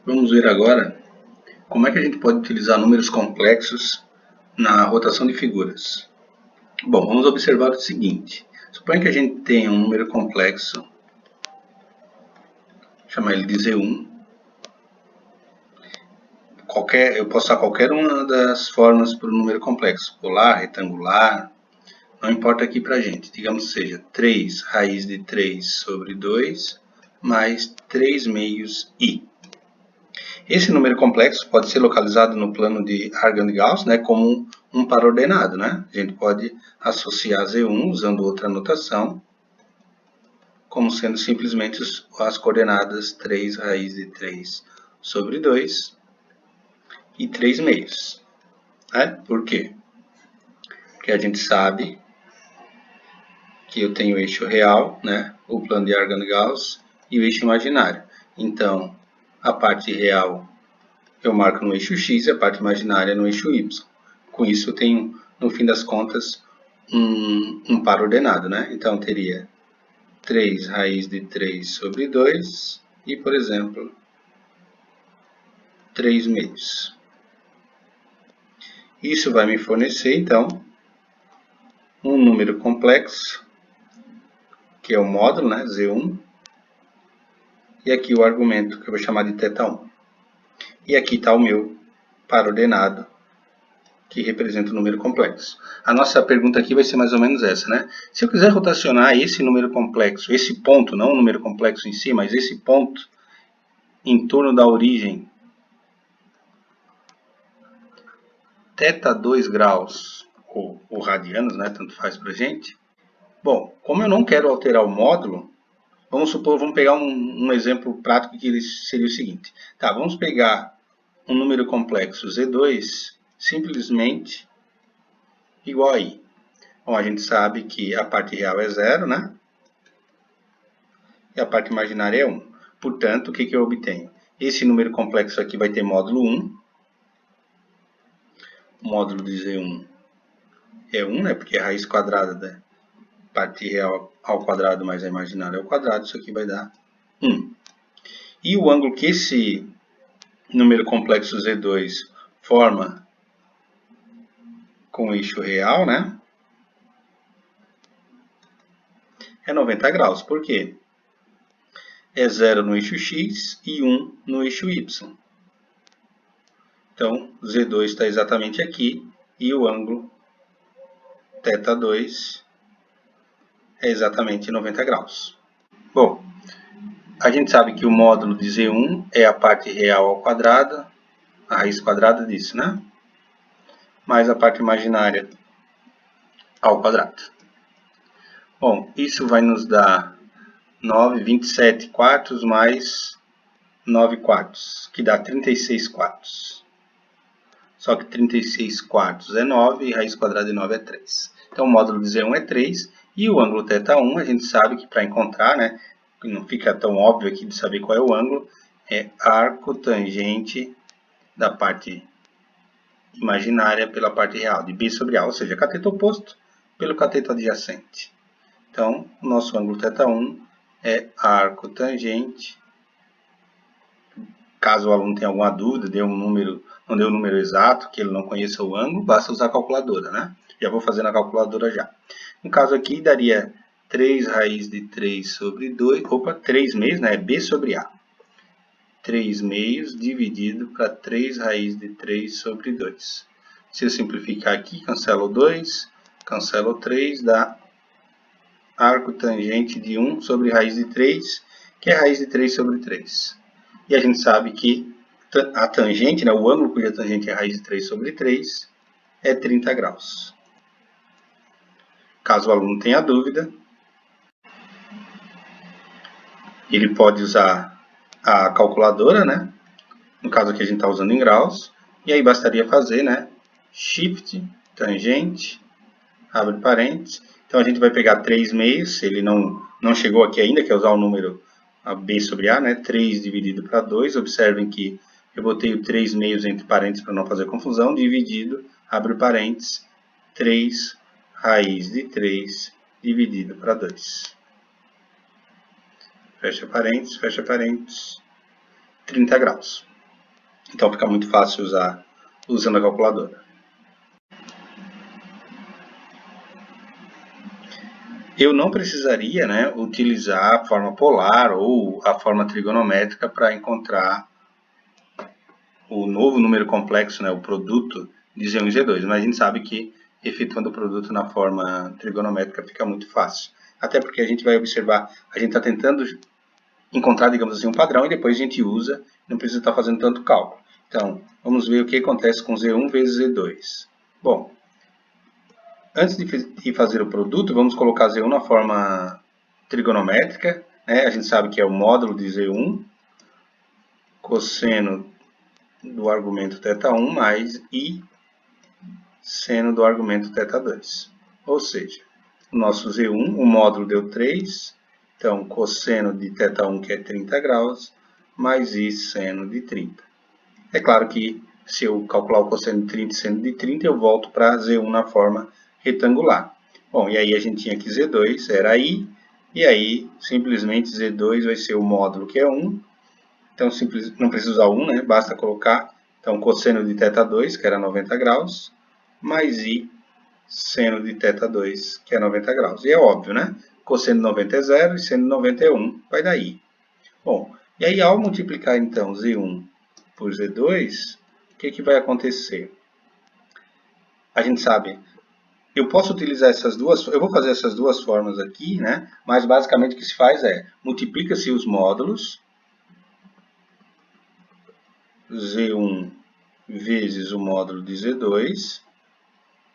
Vamos ver agora como é que a gente pode utilizar números complexos na rotação de figuras. Bom, vamos observar o seguinte. Suponha que a gente tenha um número complexo, chamar ele de Z1. Eu posso usar qualquer uma das formas para o número complexo, polar, retangular, não importa aqui para a gente. Digamos que seja 3 raiz de 3 sobre 2 mais 3 meios i. Esse número complexo pode ser localizado no plano de Argand-Gauss, né, como um par ordenado. Né? A gente pode associar Z1 usando outra notação, como sendo simplesmente as coordenadas 3 raiz de 3 sobre 2 e 3 meios. Né? Por quê? Porque a gente sabe que eu tenho o eixo real, né, o plano de Argand-Gauss, e o eixo imaginário. Então, a parte real eu marco no eixo x e a parte imaginária no eixo y. Com isso eu tenho, no fim das contas, um par ordenado, né? Então teria 3 raiz de 3 sobre 2 e, por exemplo, 3 meios. Isso vai me fornecer, então, um número complexo, que é o módulo, né, Z1, e aqui o argumento, que eu vou chamar de θ1. E aqui está o meu par ordenado, que representa o número complexo. A nossa pergunta aqui vai ser mais ou menos essa, né? Se eu quiser rotacionar esse número complexo, esse ponto, não o número complexo em si, mas esse ponto em torno da origem θ2 graus, ou radianos, né? Tanto faz pra gente. Bom, como eu não quero alterar o módulo, vamos pegar um exemplo prático que seria o seguinte. Tá, vamos pegar um número complexo Z2 simplesmente igual a i. Bom, a gente sabe que a parte real é 0, né? E a parte imaginária é 1. Portanto, o que eu obtenho? Esse número complexo aqui vai ter módulo 1. O módulo de Z1 é 1, né? Porque é a raiz quadrada da parte real ao quadrado mais a imaginária ao quadrado. Isso aqui vai dar 1. E o ângulo que esse número complexo Z2 forma com o eixo real, né? É 90 graus. Por quê? É 0 no eixo x e 1 no eixo y. Então, Z2 está exatamente aqui e o ângulo θ2 é exatamente 90 graus. Bom, a gente sabe que o módulo de Z1 é a parte real ao quadrado, a raiz quadrada disso, né? Mais a parte imaginária ao quadrado. Bom, isso vai nos dar 27 quartos mais 9 quartos, que dá 36 quartos. Só que 36 quartos é 9 e raiz quadrada de 9 é 3. Então o módulo de Z1 é 3 e o ângulo θ1 a gente sabe que para encontrar, né, não fica tão óbvio aqui de saber qual é o ângulo, é arco tangente da parte imaginária pela parte real, de B sobre A, ou seja, cateto oposto pelo cateto adjacente. Então, o nosso ângulo θ1 é arco tangente. Caso o aluno tenha alguma dúvida, não deu um número exato, que ele não conheça o ângulo, basta usar a calculadora, né? Já vou fazer na calculadora já. No caso aqui, daria 3 raiz de 3 sobre 2, 3 meios, né? B sobre A. 3 meios dividido para 3 raiz de 3 sobre 2. Se eu simplificar aqui, cancelo 2, cancelo 3, dá arco tangente de 1 sobre raiz de 3, que é raiz de 3 sobre 3. E a gente sabe que a tangente, né, o ângulo cuja tangente é raiz de 3 sobre 3, é 30 graus. Caso o aluno tenha dúvida, ele pode usar a calculadora, né? No caso aqui a gente está usando em graus. E aí bastaria fazer, né? Shift, tangente, abre parênteses. Então a gente vai pegar 3 meios, se ele não chegou aqui ainda, que é usar o número B sobre A, né? 3 dividido para 2. Observem que eu botei o 3 meios entre parênteses para não fazer confusão. Dividido, abre parênteses, 3 raiz de 3 dividido para 2. Fecha parênteses, 30 graus. Então fica muito fácil usar usando a calculadora. Eu não precisaria, né, utilizar a forma polar ou a forma trigonométrica para encontrar o novo número complexo, né, o produto de Z1 e Z2, mas a gente sabe que efetuando o produto na forma trigonométrica fica muito fácil. Até porque a gente vai observar, a gente está tentando encontrar, digamos assim, um padrão e depois a gente usa, não precisa estar fazendo tanto cálculo. Então, vamos ver o que acontece com Z1 vezes Z2. Bom, antes de fazer o produto, vamos colocar Z1 na forma trigonométrica, né? A gente sabe que é o módulo de Z1, cosseno do argumento θ1 mais I seno do argumento θ2. Ou seja, o nosso Z1, o módulo deu 3, então cosseno de θ1, que é 30 graus, mais I seno de 30. É claro que se eu calcular o cosseno de 30 e seno de 30, eu volto para Z1 na forma retangular. Bom, e aí a gente tinha que Z2 era I, e aí simplesmente Z2 vai ser o módulo que é 1. Então não precisa usar 1, né? Basta colocar então cosseno de θ2, que era 90 graus, mais I seno de θ2, que é 90 graus. E é óbvio, né? Cosseno de 90 é 0 e seno de 90 é 1, vai dar I. Bom, e aí ao multiplicar então Z1 por Z2, o que vai acontecer? A gente sabe, eu posso utilizar essas duas, eu vou fazer essas duas formas aqui, né? Mas basicamente o que se faz é, multiplica-se os módulos, Z1 vezes o módulo de Z2,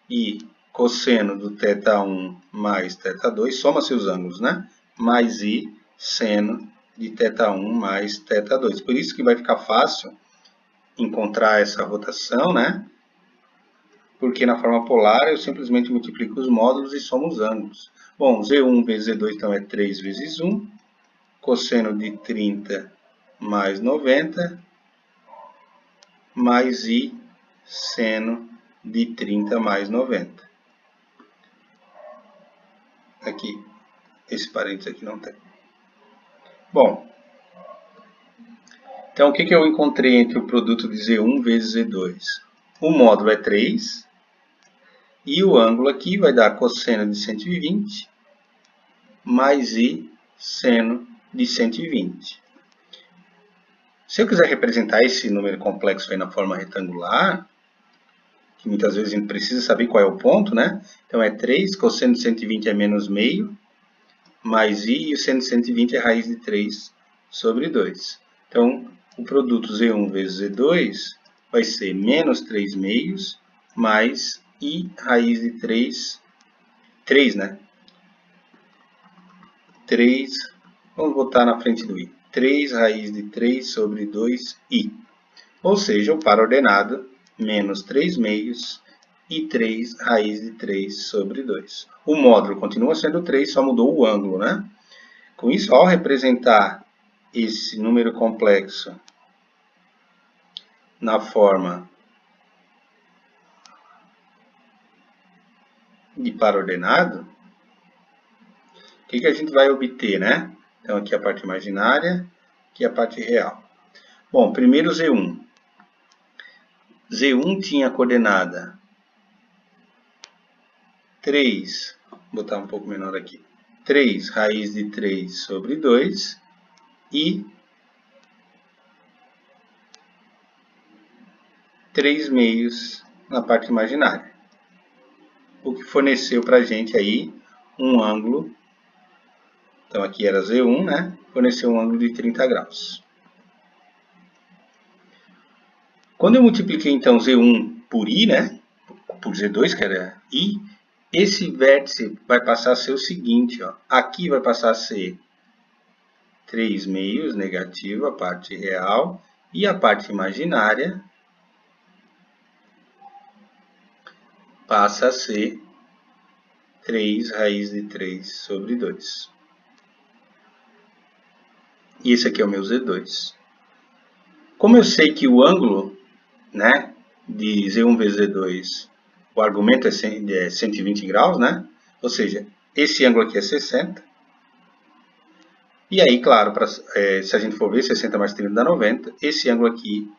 e cosseno do θ1 mais θ2, soma-se os ângulos, né? Mais I seno de θ1 mais θ2. Por isso que vai ficar fácil encontrar essa rotação, né? Porque na forma polar eu simplesmente multiplico os módulos e somo os ângulos. Bom, Z1 vezes Z2 então é 3 vezes 1, cosseno de 30 mais 90, mais I seno de 30 mais 90. Aqui, esse parênteses aqui não tem. Bom, então o que eu encontrei entre o produto de Z1 vezes Z2? O módulo é 3, e o ângulo aqui vai dar cosseno de 120 mais I seno de 120. Se eu quiser representar esse número complexo aí na forma retangular, que muitas vezes a gente precisa saber qual é o ponto, né? Então é 3, cosseno de 120 é menos meio, mais I, e o seno de 120 é raiz de 3 sobre 2. Então, o produto Z1 vezes Z2 vai ser menos 3 meios, mais I raiz de 3, né? 3, vamos botar na frente do I. 3 raiz de 3 sobre 2I. Ou seja, o par ordenado, menos 3 meios e 3 raiz de 3 sobre 2. O módulo continua sendo 3, só mudou o ângulo, né? Com isso, ao representar esse número complexo na forma de par ordenado, o que a gente vai obter, né? Então, aqui a parte imaginária, aqui a parte real. Bom, primeiro Z1. Z1 tinha a coordenada 3, vou botar um pouco menor aqui, 3 raiz de 3 sobre 2 e 3 meios na parte imaginária. O que forneceu para a gente aí um ângulo, então aqui era Z1, né? Forneceu um ângulo de 30 graus. Quando eu multipliquei então Z1 por I, né? Por Z2, que era I, esse vértice vai passar a ser o seguinte, ó. Aqui vai passar a ser 3 meios, negativo, a parte real, e a parte imaginária passa a ser 3 raiz de 3 sobre 2. E esse aqui é o meu Z2. Como eu sei que o ângulo, né, de Z1 vezes Z2, o argumento é 120 graus, né? Ou seja, esse ângulo aqui é 60. E aí, claro, se a gente for ver, 60 mais 30 dá 90. Esse ângulo aqui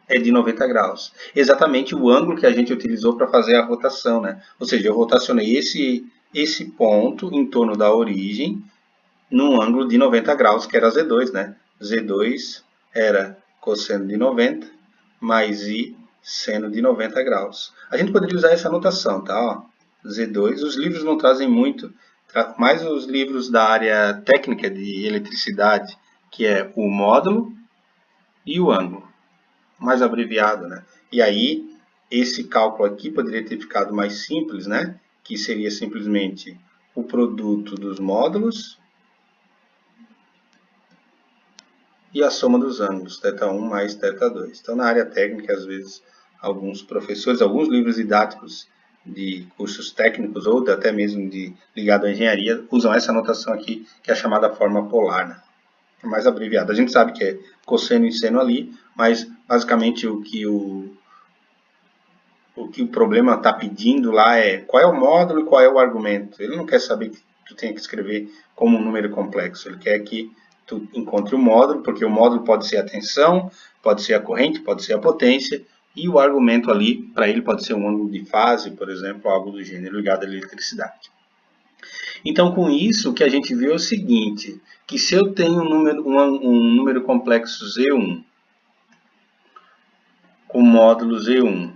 é de 90 graus. Exatamente o ângulo que a gente utilizou para fazer a rotação, né? Ou seja, eu rotacionei esse ponto em torno da origem num ângulo de 90 graus, que era Z2, né? Z2 era cosseno de 90 mais I seno de 90 graus. A gente poderia usar essa notação, tá? Ó, Z2, os livros não trazem muito, mais os livros da área técnica de eletricidade, que é o módulo e o ângulo, mais abreviado, né? E aí, esse cálculo aqui poderia ter ficado mais simples, né? Que seria simplesmente o produto dos módulos e a soma dos ângulos, θ1 mais θ2. Então, na área técnica, às vezes, alguns professores, alguns livros didáticos de cursos técnicos ou até mesmo ligado à engenharia, usam essa notação aqui, que é a chamada forma polar, né? É mais abreviada. A gente sabe que é cosseno e seno ali, mas basicamente o que o problema está pedindo lá é qual é o módulo e qual é o argumento. Ele não quer saber que tu tenha que escrever como um número complexo. Ele quer que tu encontre o módulo, porque o módulo pode ser a tensão, pode ser a corrente, pode ser a potência, e o argumento ali, para ele, pode ser um ângulo de fase, por exemplo, algo do gênero ligado à eletricidade. Então, com isso, o que a gente viu é o seguinte, que se eu tenho um número complexo Z1, com módulo Z1,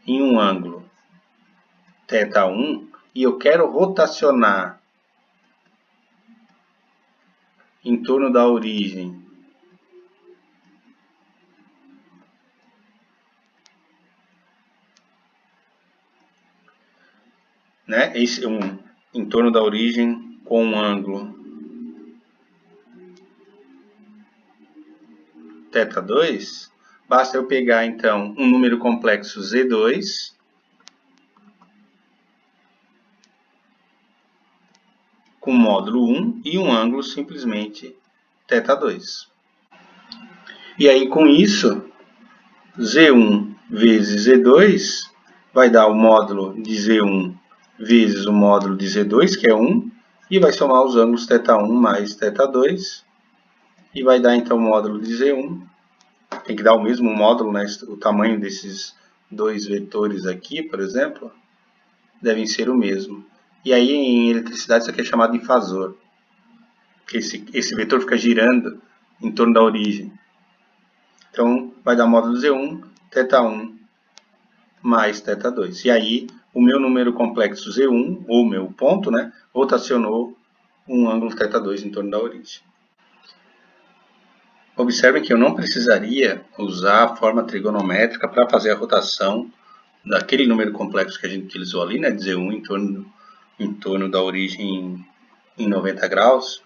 em um ângulo θ1, e eu quero rotacionar em torno da origem né, em torno da origem com um ângulo θ2, basta eu pegar então um número complexo Z2 com módulo 1 e um ângulo simplesmente θ2. E aí com isso, Z1 vezes Z2 vai dar o módulo de Z1 vezes o módulo de Z2, que é 1, e vai somar os ângulos θ1 mais θ2, e vai dar então o módulo de Z1. Tem que dar o mesmo módulo, né? O tamanho desses dois vetores aqui, por exemplo, devem ser o mesmo. E aí em eletricidade isso aqui é chamado de fasor. Esse vetor fica girando em torno da origem. Então vai dar módulo Z1, θ1 mais θ2. E aí o meu número complexo Z1, ou meu ponto, né, rotacionou um ângulo θ2 em torno da origem. Observem que eu não precisaria usar a forma trigonométrica para fazer a rotação daquele número complexo que a gente utilizou ali, né, de Z1 em torno da origem em 90 graus.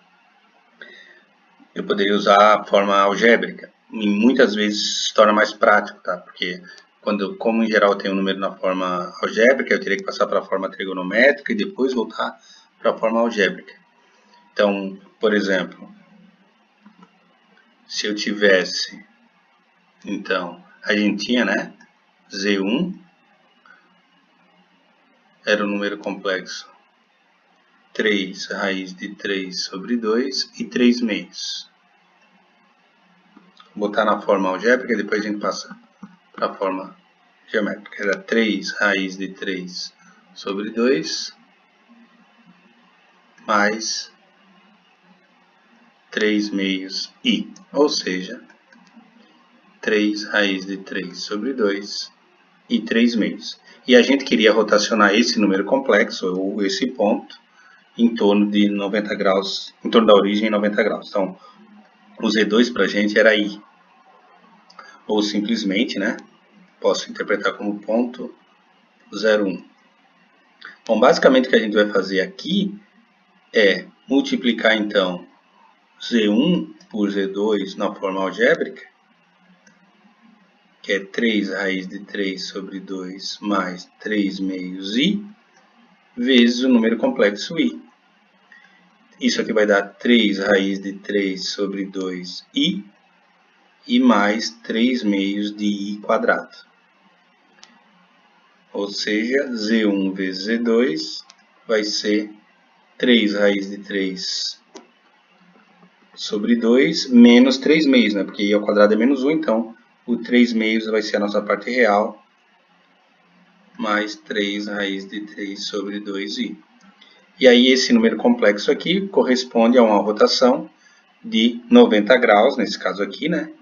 Eu poderia usar a forma algébrica. E muitas vezes se torna mais prático, tá? Porque como em geral eu tenho um número na forma algébrica, eu teria que passar para a forma trigonométrica e depois voltar para a forma algébrica. Então, por exemplo, se eu tivesse, então, a gente tinha, né, Z1 era o número complexo 3 raiz de 3 sobre 2 e 3 meios. Vou botar na forma algébrica e depois a gente passa para a forma geométrica. Era 3 raiz de 3 sobre 2 mais 3 meios i, ou seja, 3 raiz de 3 sobre 2 e 3 meios. E a gente queria rotacionar esse número complexo, ou esse ponto, em torno de 90 graus, em torno da origem em 90 graus. Então, o Z2 para a gente era I. Ou simplesmente, né, posso interpretar como ponto 0,1. Bom, basicamente o que a gente vai fazer aqui é multiplicar, então, Z1 por Z2 na forma algébrica, que é 3 raiz de 3 sobre 2 mais 3 meios I, vezes o número complexo I. Isso aqui vai dar 3 raiz de 3 sobre 2i e mais 3 meios de i quadrado. Ou seja, Z1 vezes Z2 vai ser 3 raiz de 3 sobre 2 menos 3 meios, né? Porque i ao quadrado é menos 1, então o 3 meios vai ser a nossa parte real, mais 3 raiz de 3 sobre 2i. E aí esse número complexo aqui corresponde a uma rotação de 90 graus, nesse caso aqui, né?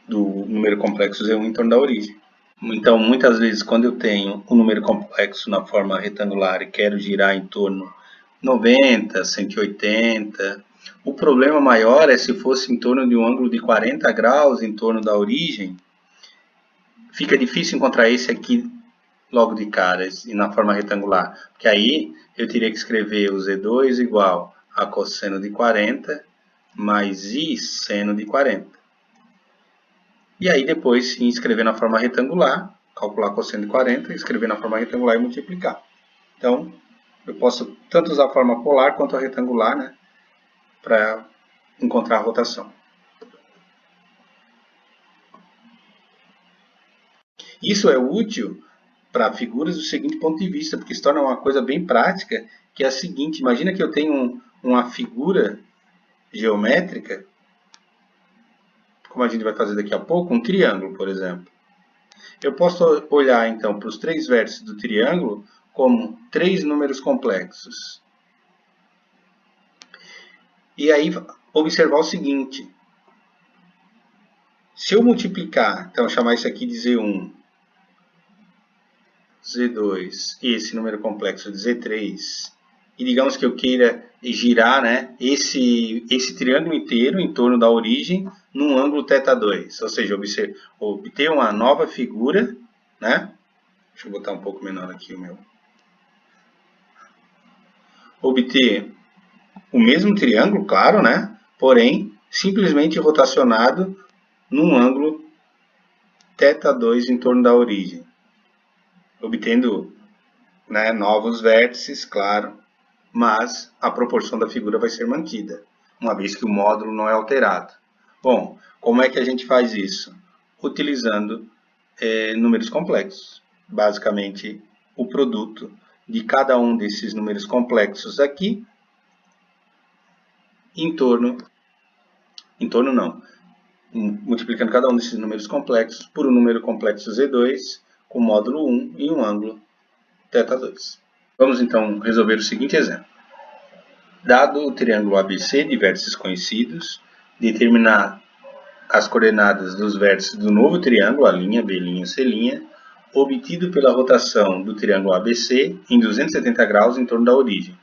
Do número complexo Z1 em torno da origem. Então, muitas vezes, quando eu tenho um número complexo na forma retangular e quero girar em torno 90, 180, o problema maior é se fosse em torno de um ângulo de 40 graus em torno da origem, fica difícil encontrar esse aqui logo de cara, e na forma retangular, porque aí eu teria que escrever o Z2 igual a cosseno de 40 mais I seno de 40. E aí depois sim escrever na forma retangular, calcular cosseno de 40, escrever na forma retangular e multiplicar. Então, eu posso tanto usar a forma polar quanto a retangular, né, para encontrar a rotação. Isso é útil para figuras do seguinte ponto de vista, porque se torna uma coisa bem prática, que é a seguinte: imagina que eu tenho uma figura geométrica, como a gente vai fazer daqui a pouco, um triângulo, por exemplo. Eu posso olhar então para os 3 vértices do triângulo como 3 números complexos. E aí observar o seguinte: se eu multiplicar, então chamar isso aqui de Z1, Z2 e esse número complexo de Z3, e digamos que eu queira girar, né, esse triângulo inteiro em torno da origem num ângulo θ2, ou seja, obter uma nova figura, né? Deixa eu botar um pouco menor aqui o meu. Obter o mesmo triângulo, claro, né? Porém, simplesmente rotacionado num ângulo θ2 em torno da origem, obtendo, né, novos vértices, claro, mas a proporção da figura vai ser mantida, uma vez que o módulo não é alterado. Bom, como é que a gente faz isso? Utilizando números complexos. Basicamente, o produto de cada um desses números complexos aqui multiplicando cada um desses números complexos por um número complexo Z2 com módulo 1 e um ângulo θ2. Vamos então resolver o seguinte exemplo. Dado o triângulo ABC de vértices conhecidos, determinar as coordenadas dos vértices do novo triângulo, A', B', C', obtido pela rotação do triângulo ABC em 270 graus em torno da origem.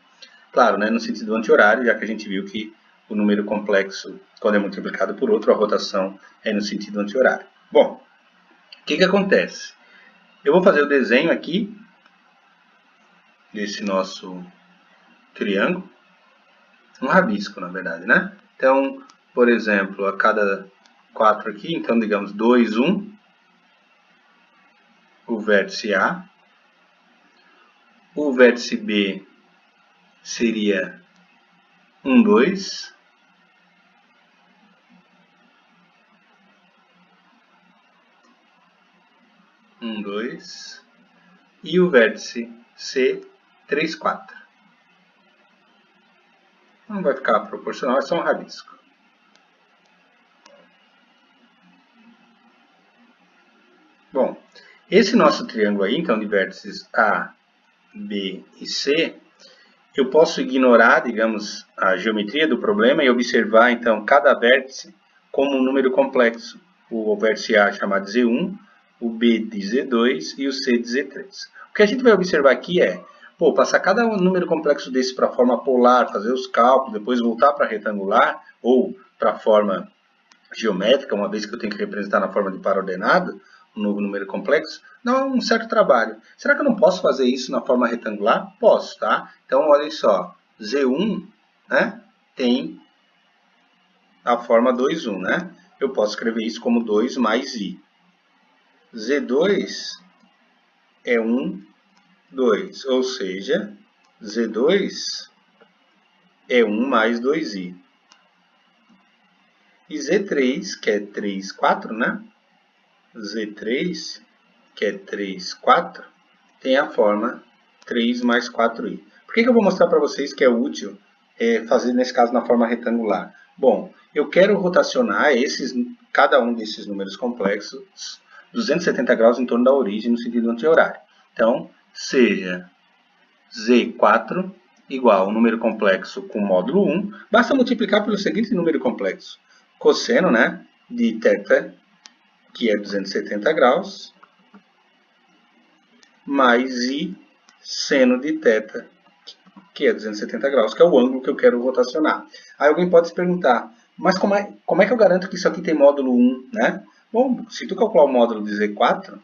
Claro, né, no sentido anti-horário, já que a gente viu que o número complexo, quando é multiplicado por outro, a rotação é no sentido anti-horário. Bom, o que acontece? Eu vou fazer o desenho aqui desse nosso triângulo, um rabisco, na verdade, né? Então, por exemplo, a cada 4 aqui, então digamos 2, 1, o vértice A, o vértice B seria 1, 2, e o vértice C, 3, 4. Não vai ficar proporcional, é só um rabisco. Bom, esse nosso triângulo aí, então, de vértices A, B e C, eu posso ignorar, digamos, a geometria do problema e observar, então, cada vértice como um número complexo. O vértice A chamado Z1, o B de Z2 e o C de Z3. O que a gente vai observar aqui é, passar cada número complexo desse para a forma polar, fazer os cálculos, depois voltar para a retangular ou para a forma geométrica, uma vez que eu tenho que representar na forma de par ordenado, um novo número complexo, dá um certo trabalho. Será que eu não posso fazer isso na forma retangular? Posso, tá? Então, olha só, Z1, né, tem a forma 2, 1, né? Eu posso escrever isso como 2 mais I. Z2 é 1, 2, ou seja, Z2 é 1 mais 2I. E Z3, que é 3, 4, né? Z3, que é 3, 4, tem a forma 3 mais 4i. Por que eu vou mostrar para vocês que é útil fazer, nesse caso, na forma retangular? Bom, eu quero rotacionar cada um desses números complexos 270 graus em torno da origem no sentido anti-horário. Então, seja Z4 igual ao número complexo com módulo 1, basta multiplicar pelo seguinte número complexo. Cosseno, né, de θ, que é 270 graus, mais I seno de θ, que é 270 graus, que é o ângulo que eu quero rotacionar. Aí alguém pode se perguntar, mas como é que eu garanto que isso aqui tem módulo 1, né? Bom, se tu calcular o módulo de Z4,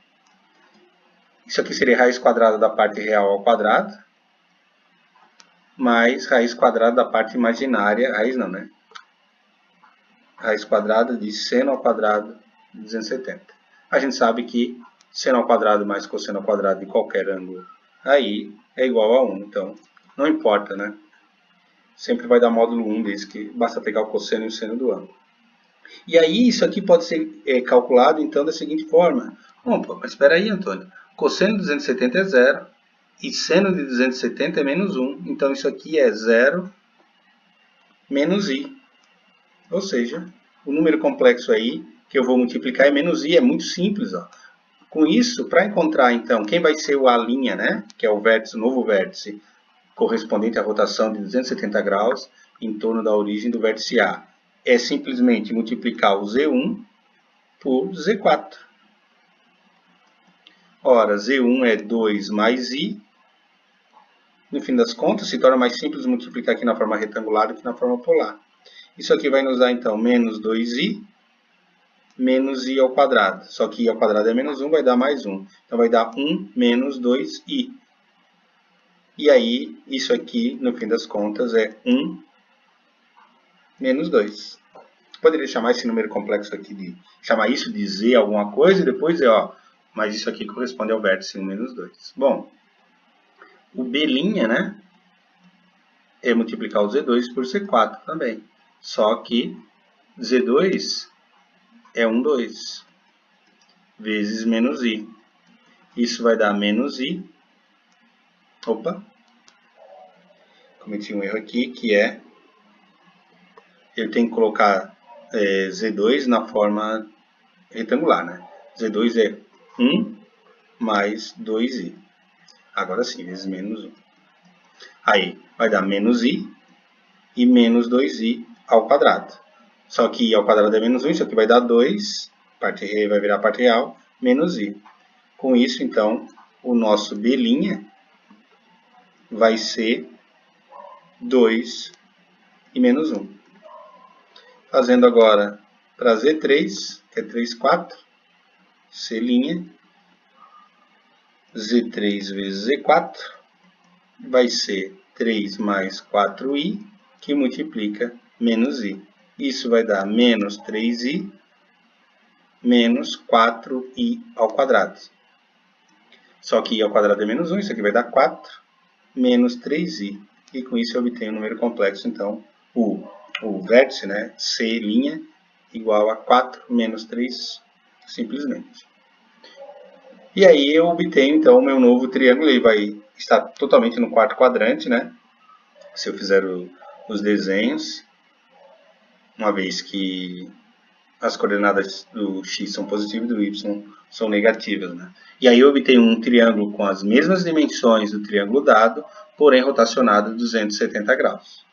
isso aqui seria raiz quadrada da parte real ao quadrado, mais raiz quadrada da parte imaginária, raiz não, né? Raiz quadrada de seno ao quadrado de 270. A gente sabe que seno ao quadrado mais cosseno ao quadrado de qualquer ângulo aí é igual a 1, então não importa, né? Sempre vai dar módulo 1, desde que basta pegar o cosseno e o seno do ângulo. E aí isso aqui pode ser calculado então da seguinte forma. Bom, mas espera aí, Antônio. Cosseno de 270 é 0 e seno de 270 é menos 1. Então isso aqui é 0 menos i. Ou seja, o número complexo aí que eu vou multiplicar é menos i. É muito simples, ó. Com isso, para encontrar então quem vai ser o A', né, que é o vértice, o novo vértice correspondente à rotação de 270 graus em torno da origem do vértice A, é simplesmente multiplicar o Z1 por Z4. Ora, Z1 é 2 mais I. No fim das contas, se torna mais simples multiplicar aqui na forma retangular do que na forma polar. Isso aqui vai nos dar, então, menos 2i, menos i ao quadrado. Só que i ao quadrado é menos 1, vai dar mais 1. Então, vai dar 1 menos 2i. E aí, isso aqui, no fim das contas, é 1 menos 2. Poderia chamar esse número complexo aqui chamar isso de z alguma coisa e depois dizer, ó, mas isso aqui corresponde ao vértice 1 menos 2. Bom, o B', né, é multiplicar o Z2 por C4 também. Só que Z2 é 1, 2, vezes menos I. Isso vai dar menos I. Opa! Cometi um erro aqui, que é eu tenho que colocar Z2 na forma retangular, né? Z2 é 1 mais 2i. Agora sim, vezes menos 1. Aí, vai dar menos i e menos 2i ao quadrado. Só que i ao quadrado é menos 1, isso aqui vai dar 2, parte vai virar parte real, menos i. Com isso, então, o nosso B' vai ser 2 e menos 1. Fazendo agora para Z3, que é 3, 4, C', Z3 vezes Z4, vai ser 3 mais 4i, que multiplica menos i. Isso vai dar menos 3i, menos 4i ao quadrado. Só que i ao quadrado é menos 1, isso aqui vai dar 4, menos 3i. E com isso eu obtenho o número complexo, então, o vértice, né, C' igual a 4 menos 3, simplesmente. E aí eu obtenho, então, o meu novo triângulo. Ele vai estar totalmente no quarto quadrante, né? Se eu fizer os desenhos, uma vez que as coordenadas do x são positivas e do y são negativas, né? E aí eu obtenho um triângulo com as mesmas dimensões do triângulo dado, porém rotacionado 270 graus.